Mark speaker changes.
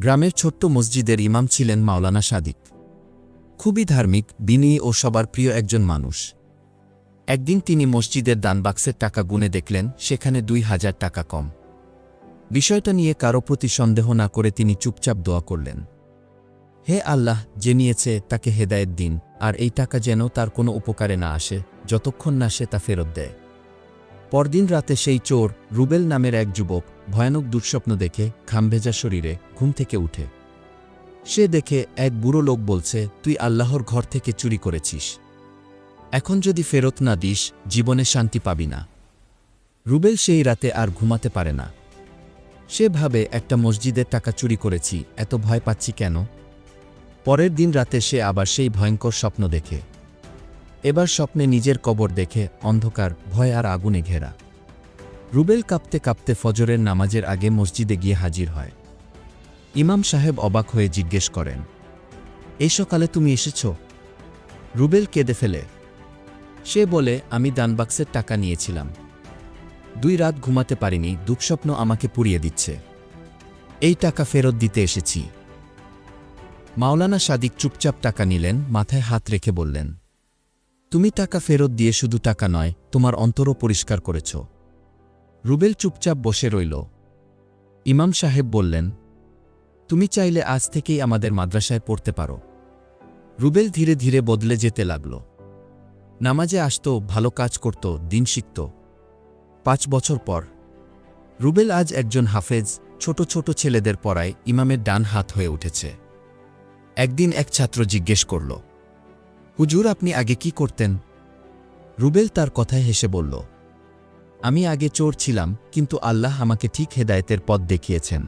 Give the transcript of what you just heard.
Speaker 1: গ্রামের ছোট্ট মসজিদের ইমাম ছিলেন মাওলানা সাদিক। খুবই ধার্মিক, বিনয়ী ও সবার প্রিয় একজন মানুষ। একদিন তিনি মসজিদের দানবাক্সের টাকা গুনে দেখলেন সেখানে ২,০০০ টাকা কম। বিষয়টা নিয়ে কারো প্রতি সন্দেহ না করে তিনি চুপচাপ দোয়া করলেন, হে আল্লাহ, যে নিয়েছে তাকে হেদায়েত দিন, আর এই টাকা যেন তার কোনো উপকারে না আসে যতক্ষণ না সে তা ফেরত দেয়। পরদিন রাতে সেই চোর রুবেল নামের এক যুবক ভয়ানক দুঃস্বপ্ন দেখে ঘামভেজা শরীরে ঘুম থেকে উঠে। সে দেখে এক বুড়ো লোক বলছে, তুই আল্লাহর ঘর থেকে চুরি করেছিস, এখন যদি ফেরত না দিস জীবনে শান্তি পাবি না। রুবেল সেই রাতে আর ঘুমাতে পারে না। সে ভাবে, একটা মসজিদের টাকা চুরি করেছি, এত ভয় পাচ্ছি কেন? পরের দিন রাতে সে আবার সেই ভয়ঙ্কর স্বপ্ন দেখে। এবার স্বপ্নে নিজের কবর দেখে, অন্ধকার, ভয় আর আগুনে ঘেরা। রুবেল কাঁপতে কাঁপতে ফজরের নামাজের আগে মসজিদে গিয়ে হাজির হয়। ইমাম সাহেব অবাক হয়ে জিজ্ঞেস করেন, এই সকালে তুমি এসেছ? রুবেল কেঁদে ফেলে। সে বলে, আমি দানবাক্সের টাকা নিয়েছিলাম, 2 রাত ঘুমাতে পারিনি, দুঃস্বপ্ন আমাকে পুড়িয়ে দিচ্ছে, এই টাকা ফেরত দিতে এসেছি। মাওলানা সাদিক চুপচাপ টাকা নিলেন, মাথায় হাত রেখে বললেন, তুমি টাকা ফেরত দিয়ে শুধু টাকা নয়, তোমার অন্তরও পরিষ্কার করেছ। রুবেল চুপচাপ বসে রইল। ইমাম সাহেব বললেন, তুমি চাইলে আজ থেকেই আমাদের মাদ্রাসায় পড়তে পারো। রুবেল ধীরে ধীরে বদলে যেতে লাগল। নামাজে আসত, ভালো কাজ করত, দিন শিখত। 5 বছর পর রুবেল আজ একজন হাফেজ, ছোট ছোট ছেলেদের পড়ায় ইমামের ডান হাত হয়ে উঠেছে। একদিন এক ছাত্র জিজ্ঞেস করল, হুজুর, আপনি আগে কি করতেন? রুবেল তার কথায় হেসে বলল, আমি আগে চোর ছিলাম, কিন্তু আল্লাহ আমাকে ঠিক হেদায়েতের পথ দেখিয়েছেন।